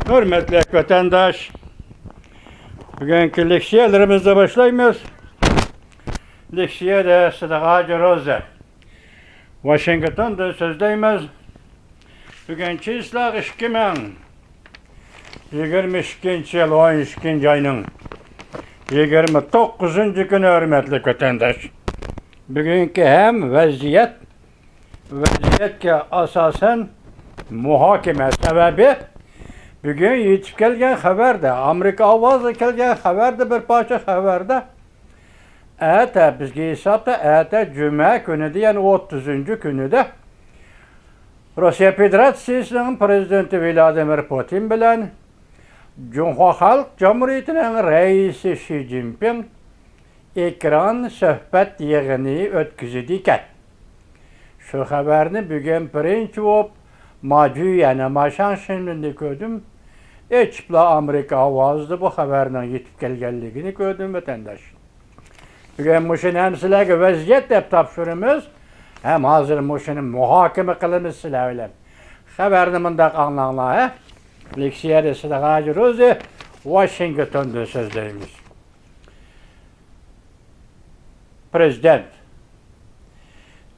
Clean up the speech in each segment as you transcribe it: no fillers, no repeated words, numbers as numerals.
Hürmetli vatandaş, bugünkü leksiyelerimizle başlayıyoruz. Leksiye de Sıdık Roza. Washington'da sözdeyimiz. Bugünkü ıslah 2022 yıl 12. ayının 29. günü hürmetli vatandaş. Bugünkü hem vaziyetke asasen muhakeme sebebi bugün yetip kelgen haberde, Amerika avazı kelgen haberde bir parça haberde bizge hesapta Cuma günü de yani 30. günü de Rusya Federasyası'nın prezidenti Vladimir Putin bilen Cumhuriyet Halk Cumhuriyeti'nin reisi Xi Jinping ekran söhbet yığını ötküzüdüken şu haberini bugün birinci olup yani maşan şimdi gördüm. Eçipla Amerika avazdı bu haberden yetip gelgenliğini gördüm vatandaş. Bugün muşun hem silahı vaziyet hep tapşırımız hem hazır muşunun muhakeme kılımız silahıyla. Haberini mındak anlamına leksiyeri Sıdık Roza Washington'da sözdeyimiz. Prezident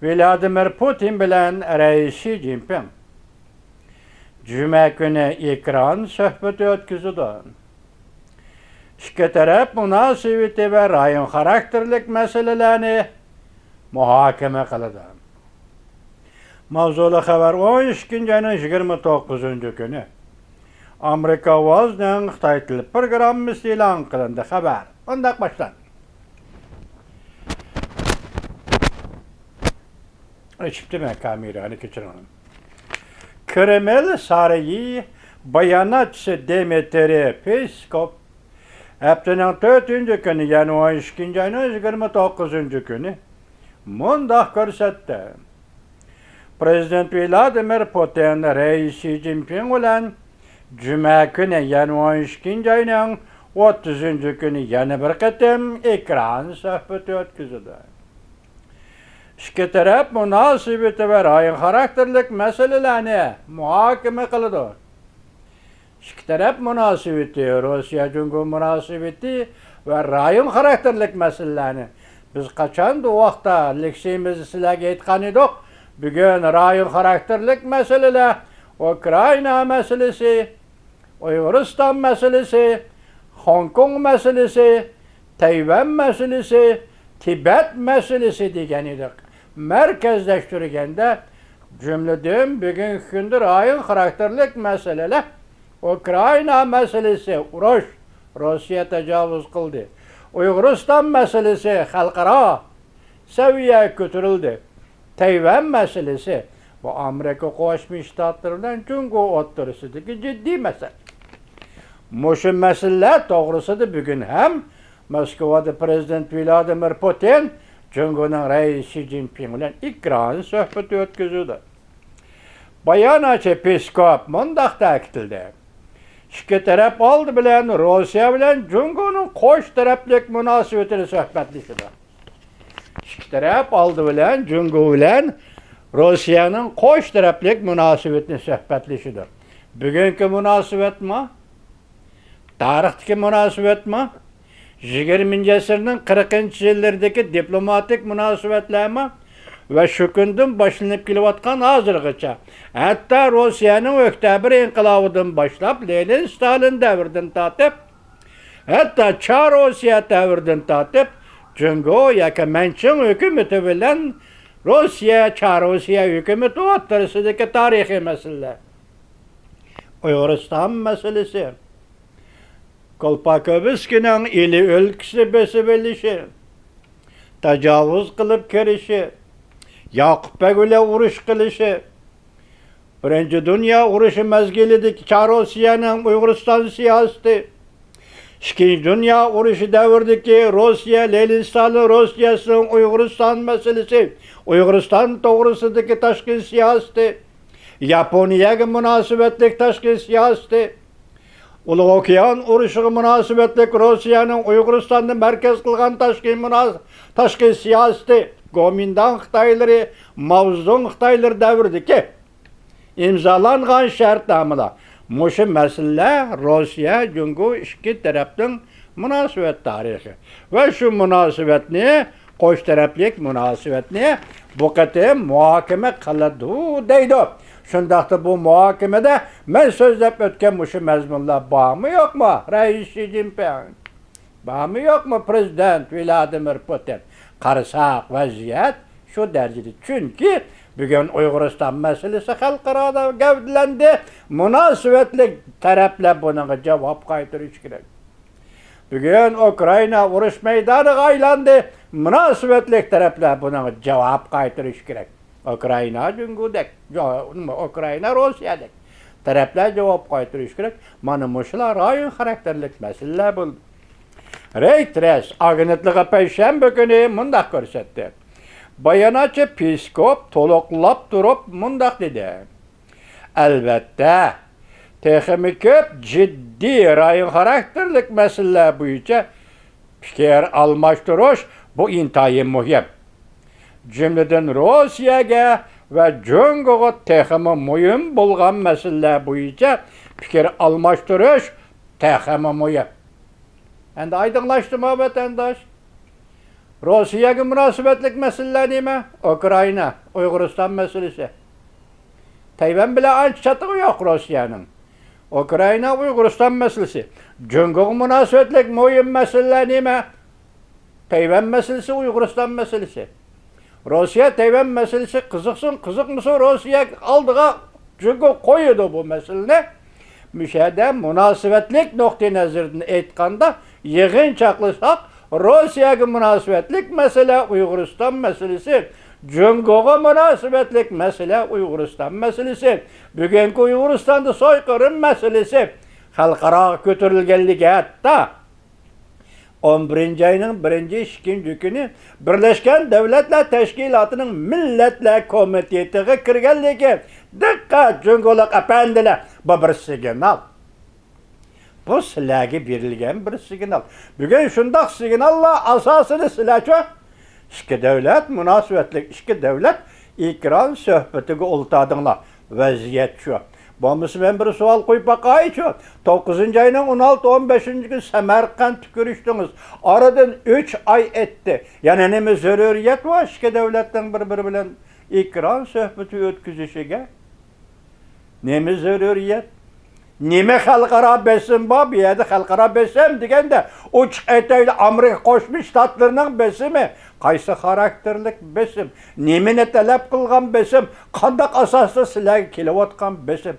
Vladimir Putin bilen reis Xi Jinping Cuma günü ekran söhbeti ötküzüdü. İki taraf münasebeti ve rayon karakterlik meselelerini muhakeme kılıdı. Mavzulu haber 12. ayının 29. günü Amerika vazının Xitay tili programı ilan kılındı haber. Ondak baştan. Eşipti mi kamerayı geçirin onu. Kreml Sarayı bayanatçı Dmitri Peskov haftanın 4. günü yani 12. ayının 29. günü mundak görsetti. Prezident Vladimir Putin reis Xi Jinping olan Cuma günü yani 12. ayının 30. günü yani bir kıtım ekran sohbeti ötküzüldü. İki taraf münasebeti ve rayon karakterlik meselelerini muhakeme kılıdı. İki taraf münasebeti, Rusya-Cumhur münasebeti ve rayon karakterlik meselelerini biz kaçan da o vakta leksiyemizi silahı etkan edik. Bugün rayon karakterlik meseleler, Ukrayna meselesi, Uygurustan meselesi, Hong Kong meselesi, Tayvan meselesi, Tibet meselesi diyen edik. Merkezleştirirken de cümleden bugün gündür rayon karakterlik meseleler, Ukrayna meselesi, Rusya tecavüz kıldı. Uygurustan meselesi halkara seviyeye götürüldü. Tayvan meselesi bu Amerika Koşmuş Ştatlarından Cumhur oturusundaki ciddi mesele. Muşu meseleler doğrusu da bugün hem Moskova'da Prezident Vladimir Putin Cumhur'un reisi Xi Jinping ile ekran sohbeti ötküzüldü. Bayanatçı Peskov mundak ta'kidledi. İki taraf aldı bilen Rusya bilen Cumhur'un koş taraflık münasebetini sohbetleşti. İki taraf aldı bilen Cumhur bilen Rusya'nın koş taraflık münasebetini sohbetleşti. Bugünkü münasebet mi? Tarihteki münasebet mi? 20. asırın 40. yıllardaki diplomatik münasebetlerimi ve şu günden başlanıp kilovatkan hazırgıça. Hatta Rusya'nın Oktyabr inkılabıdan başlap Lenin Stalin devirden tatip, hatta Çar Rusya devirden tatip, Cumhur yaka Mençin hükümeti bilen Çar Rusya hükümeti oturusundaki tarihi meseleler. Uygurustan meselesi. Kolpakovski'nin ili ülkesi besibelişi, tecavüz kılıp kerişi, Yakup Begül'e uruş kılışı, Birinci Dünya Uruşu mezgilideki Çar Rusya'nın Uygurustan siyaseti, İkinci Dünya Uruşu devirdeki Rusya, Lenin Stalin Rusya'sının Uygurustan meselesi, Uygurustan doğrusundaki taşkın siyaseti, Japonya'ya münasebetlik taşkın siyaseti, Ulu Okyan uruşu münasebetlik Rusya'nın Uyguristan'da merkez kılgan taşkın siyaseti, Gomindan Xitayları, Mao Zedong Xitayları devirdi ki, imzalangan şartnamada Muşu mesele Rusya, Cungo iki tarafın münasebet tarihi. Ve şu münasebetini, koş taraflik münasebetini bu kadar muhakeme kılıdı deydi. Şundaqda bu muhakemede men sözlep ötken muşu mezmunlar bağ mı yok mu? Reis Xi Jinping. Bağ mı yok mu Prezident Vladimir Putin? Qarsak vaziyet şu derecede. Çünkü bugün Uyg'uriston meselesi xalqarada gavdilendi. Münasebetlik taraflar buna cevap qaytarish kerak. Bugün Ukrayna urush meydaniga aylandı. Münasebetlik taraflar buna cevap qaytarish kerak. Ukrayna Cungudek, Ukrayna Rossiyadek. Taraflar cevap qaytarish kerak. Mana mushular rayon xarakterlik masalalar bo'ldi. Reuters agentligi payshanba kuni mundaq ko'rsatdi. Bayonotchi Peskov to'liqlab turib mundaq dedi. Albatta, texmi ko'p jiddiy rayon xarakterlik masalalar bo'yicha fikr almashtirish bu intayin muhim. Cümleden Rossiyaga ve Cungo'ga texmi muhim bo'lgan masalalar bo'yicha fikr almashtirish texmi muhim. Endi aydınlaştırma vatandaş. Rossiyaga münasebetlik meseleler nima? Ukrayna, Uyg'uriston meselesi. Tayvan bilan ancha chatig'i yo'q Rossiyaning. Ukrayna, Uyg'uriston meselesi. Cungo'ga münasebetlik muhim meseleler nima? Tayvan meselesi, Uyg'uriston meselesi. Rossiya Tayvan meselesi qiziqmasa Rossiya oldiga Cungo qo'yadi bu meseleni. Müşahede münasebetlik noktayı nazardan aytganda yig'inchoqlasak Rossiyaga münasebetlik mesele Uyg'uriston meselesi, Cungo'ga münasebetlik mesele Uyg'uriston meselesi, bugungi Uyg'uristonda soyqirım meselesi xalqaro ko'tarilganligi hatta 11 ayının 1-2 kuni Birleşken Devletler Teşkilatı'nın Milletler Komitetiga kirganligi. Dikkat Cungo'liq apandilar, bu bir signal. Bu sizlarga berilgan bir signal. Bugun shundoq signallar asosini sizlarcha ikki davlat munosabatlik, ikki davlat ekran suhbatiga o'ltadinglar. Vaziyat shu. Bo'lmasa men bir savol qo'yib baqaychi. 9 ayning 16-15 kuni Samarqand ko'rishdingiz. Oradan 3 ay etdi. Yana nima zaruriyat bor ikki davlatning bir-biri bilan ekran suhbati o'tkazishiga? Nima zaruriyat? Nima xalqaro besim bor? Bu yerda xalqaro besim deganda ochiq aytayli Amerika Qo'shma Shtatlarining besimi, qaysi xarakterlik besim, nimani talab qilgan besim, qanday asosda sizlarga kelayotgan besim.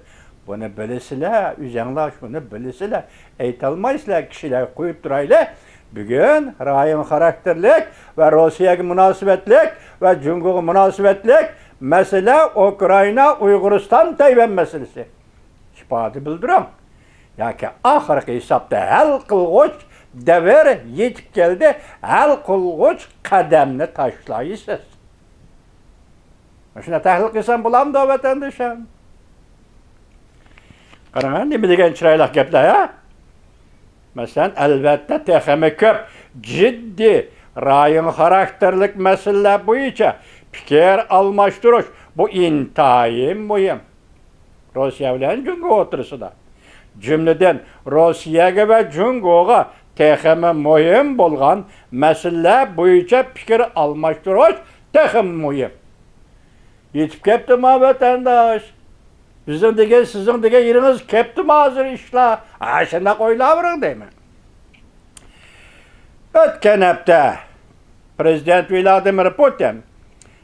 Buni bilasizlar, o'zinglar shuni bilasizlar. Aytolmaysizlar, kishilar qo'yib turaylar. Bugun rayon xarakterlik va Rossiyaga munosabatlik va Cungo'ga munosabatlik masala Ukrayna, Uyg'uriston, Tayvan masalasi. Ifade bildiram. Yoki oxirgi hisobda hal qilg'uch davr yetib keldi, hal qilg'uch qadamni tashlaysiz. Shuni tahlil qilsam bo'lamdi vatandoshlar. Qarang, nima degan chiroyli gaplar, ha? Masalan, albatta texmi ko'p jiddiy rayon xarakterlik masalalar bo'yicha fikr almashtirish bu intayin muhim. Rossiya bilan Cungo o'tirisida. Jumladan Rossiyaga va Cungo'ga texmi muhim bo'lgan masalalar bo'yicha fikr almashtirish texmi muhim. Yetib kelibdimi vatandosh? Bizning degan, sizning degan yeringiz kelibdimi hozir ishlar? Shunda qo'ylavering deyman. O'tgan hafta Prezident Vladimir Putin,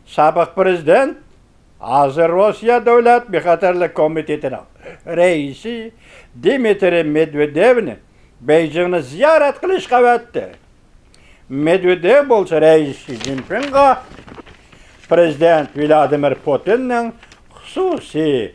sobiq prezident, hozir Rossiya Davlat bexatarlik komitetining raisi Dmitriy Medvedevni Beijingni ziyorat qilishga vatdi. Medvedev bo'lsa Rais Xi Jinpingga Prezident Vladimir Putinning xususiy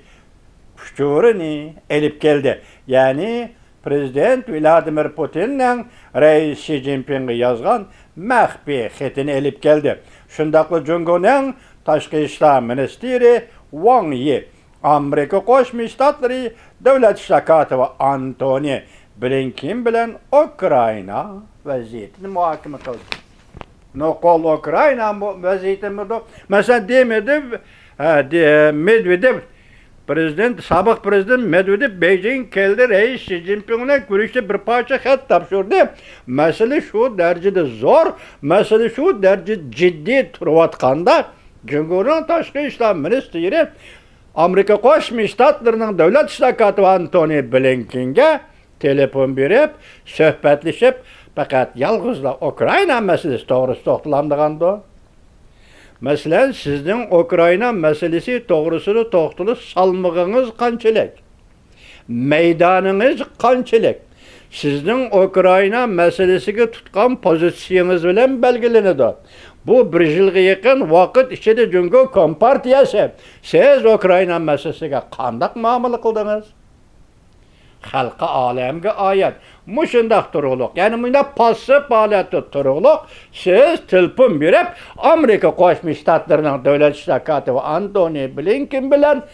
pushturini elib keldi. Ya'ni Prezident Vladimir Putinning Rais Xi Jinpingga yozgan maxfiy xatini elib keldi. Shundaqli Cungo'ning Tashqi ishlar ministri Wang Yi, Amerika Qo'shma Shtatlari davlat ishlar kotibi Antony Blinken bilan Ukraina vaziyatini muhokama qildi. Nuqul Ukraina vaziyatini masalan Medvedev Sabık prezident Medvedev Beijing keldi, reis Xi Jinping'le görüşte bir parça xat tapşırdı. Mesele şu derecede zor, mesele şu derece ciddi turvatqanda, Cumhuriyet'in Tashqi ishlar ministri Amerika Qo'shma Shtatlarining davlat ishlar katibi Antony Blinkenga telefon berib, suhbatlashib, faqat yolg'izla Ukraina masalasi to'g'risida to'xtalandigandi. Masalan, sizning Ukraina masalasi to'g'risida to'xtalib salmog'ingiz qanchalik? Meydaningiz qanchalik? Sizning Ukraina masalasiga tutgan pozitsiyangiz bilan belgilanadi. Bu bir yilga yaqin vaqt ichida Jungo Kompartiyasi siz Ukraina masalasiga qanday muomala qildingiz? Xalqqa olamga oyat. Mushundaq turug'liq, ya'ni bunda passiv faoliyatda turug'liq, siz telefon berib, Amerika Qo'shma Shtatlarining davlat ishlar katibi Antony Blinken bilan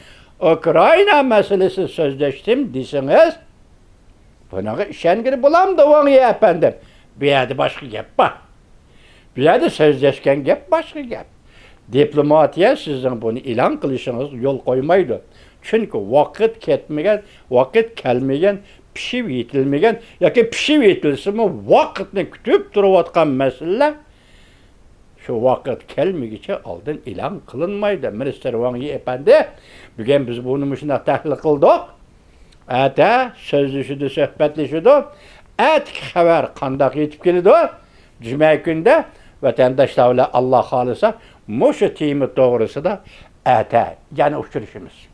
Ukraina masalasi so'zlashdim desangiz, bunaqa ishongir bo'lamdi o'g'li efendim. Bu yerda boshqa gap bor. Bu yerda so'zlashgan gap boshqa gap. Diplomatiya sizning buni e'lon qilishingiz yo'l qo'ymaydi. Çünkü vaqt ketmagan, vaqt kelmagan, pishib yetilmagan yoki pishib yetilsa-mu vaqtni kutib turayotgan masalalar şu vaqt kelmagicha oldin e'lon qilinmaydi. Minister Wang Yi efendi, bugun biz buni shunday tahlil qildik. Ata so'zlashdi, suhbatlashdi. Atki xabar qanday yetib keladi? Juma kunda vatandoshlar bilan Alloh xolisa mushu tema to'g'risida ata yana uchrashimiz.